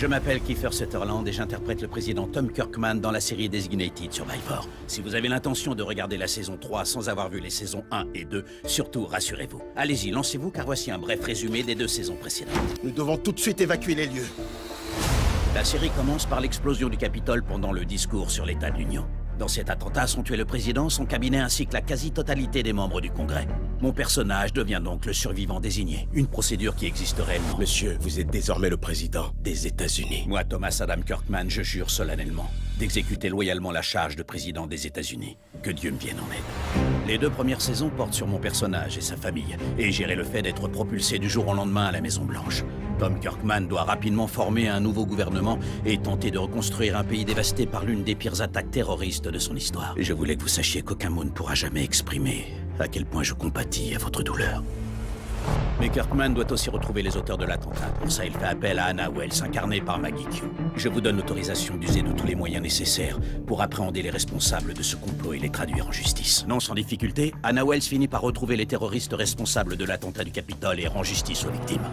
Je m'appelle Kiefer Sutherland et j'interprète le président Tom Kirkman dans la série Designated Survivor. Si vous avez l'intention de regarder la saison 3 sans avoir vu les saisons 1 et 2, surtout rassurez-vous. Allez-y, lancez-vous car voici un bref résumé des 2 saisons précédentes. Nous devons tout de suite évacuer les lieux. La série commence par l'explosion du Capitole pendant le discours sur l'état de l'Union. Dans cet attentat sont tués le président, son cabinet ainsi que la quasi-totalité des membres du Congrès. Mon personnage devient donc le survivant désigné, une procédure qui existe réellement. Monsieur, vous êtes désormais le président des États-Unis. Moi, Thomas Adam Kirkman, je jure solennellement d'exécuter loyalement la charge de président des États-Unis. Que Dieu me vienne en aide. Les 2 premières saisons portent sur mon personnage et sa famille, et gérer le fait d'être propulsé du jour au lendemain à la Maison-Blanche. Tom Kirkman doit rapidement former un nouveau gouvernement et tenter de reconstruire un pays dévasté par l'une des pires attaques terroristes de son histoire. Et je voulais que vous sachiez qu'aucun mot ne pourra jamais exprimer à quel point je compatis à votre douleur. Mais Kirkman doit aussi retrouver les auteurs de l'attentat. Pour ça, il fait appel à Anna Wells, incarnée par Maggie Q. Je vous donne l'autorisation d'user de tous les moyens nécessaires pour appréhender les responsables de ce complot et les traduire en justice. Non sans difficulté, Anna Wells finit par retrouver les terroristes responsables de l'attentat du Capitole et rend justice aux victimes.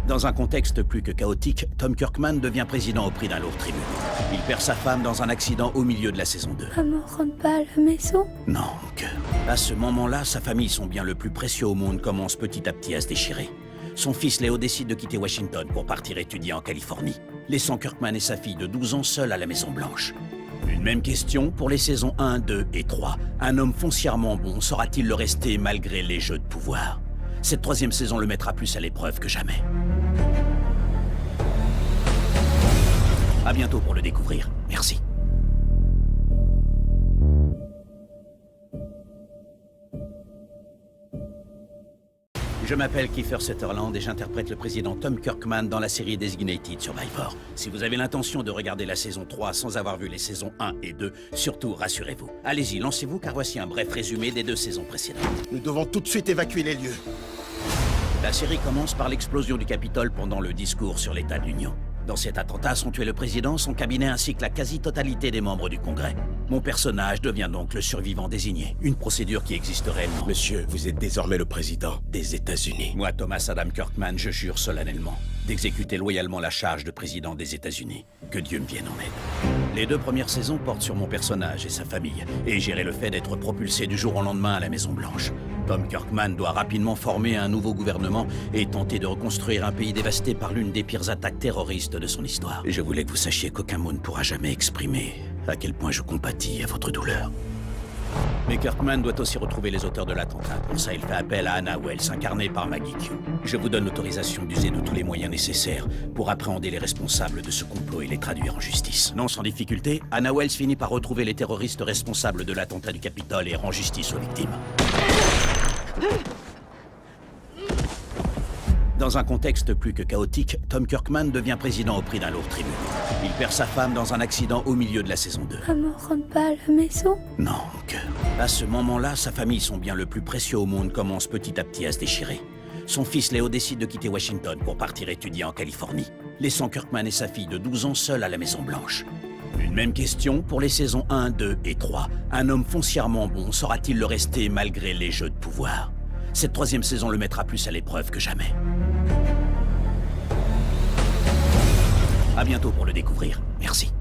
Dans un contexte plus que chaotique, Tom Kirkman devient président au prix d'un lourd tribut. Il perd sa femme dans un accident au milieu de la saison 2. Maman rentre pas à la maison? Non, mon cœur. À ce moment-là, sa famille, son bien le plus précieux au monde, commence petit à petit à se déchirer. Son fils Léo décide de quitter Washington pour partir étudier en Californie, laissant Kirkman et sa fille de 12 ans seuls à la Maison-Blanche. Une même question pour les saisons 1, 2 et 3. Un homme foncièrement bon saura-t-il le rester malgré les jeux de pouvoir? Cette 3e saison le mettra plus à l'épreuve que jamais. À bientôt pour le découvrir. Merci. Je m'appelle Kiefer Sutherland et j'interprète le président Tom Kirkman dans la série Designated Survivor. Si vous avez l'intention de regarder la saison 3 sans avoir vu les saisons 1 et 2, surtout rassurez-vous. Allez-y, lancez-vous car voici un bref résumé des 2 saisons précédentes. Nous devons tout de suite évacuer les lieux. La série commence par l'explosion du Capitole pendant le discours sur l'état de l'Union. Dans cet attentat sont tués le président, son cabinet ainsi que la quasi-totalité des membres du Congrès. Mon personnage devient donc le survivant désigné, une procédure qui existe réellement. Monsieur, vous êtes désormais le président des États-Unis. Moi, Thomas Adam Kirkman, je jure solennellement d'exécuter loyalement la charge de président des États-Unis. Que Dieu me vienne en aide. Les 2 premières saisons portent sur mon personnage et sa famille, et gérer le fait d'être propulsé du jour au lendemain à la Maison-Blanche. Tom Kirkman doit rapidement former un nouveau gouvernement et tenter de reconstruire un pays dévasté par l'une des pires attaques terroristes de son histoire. Et je voulais que vous sachiez qu'aucun mot ne pourra jamais exprimer à quel point je compatis à votre douleur. Mais Kirkman doit aussi retrouver les auteurs de l'attentat. Pour ça, il fait appel à Anna Wells, incarnée par Maggie Q. Je vous donne l'autorisation d'user de tous les moyens nécessaires pour appréhender les responsables de ce complot et les traduire en justice. Non sans difficulté, Anna Wells finit par retrouver les terroristes responsables de l'attentat du Capitole et rend justice aux victimes. Dans un contexte plus que chaotique, Tom Kirkman devient président au prix d'un lourd tribut. Il perd sa femme dans un accident au milieu de la saison 2. Maman rentre pas à la maison? Non, mon cœur. À ce moment-là, sa famille, son bien le plus précieux au monde, commence petit à petit à se déchirer. Son fils Léo décide de quitter Washington pour partir étudier en Californie, laissant Kirkman et sa fille de 12 ans seuls à la Maison-Blanche. Une même question pour les saisons 1, 2 et 3. Un homme foncièrement bon saura-t-il le rester malgré les jeux de pouvoir? Cette 3e saison le mettra plus à l'épreuve que jamais. À bientôt pour le découvrir. Merci.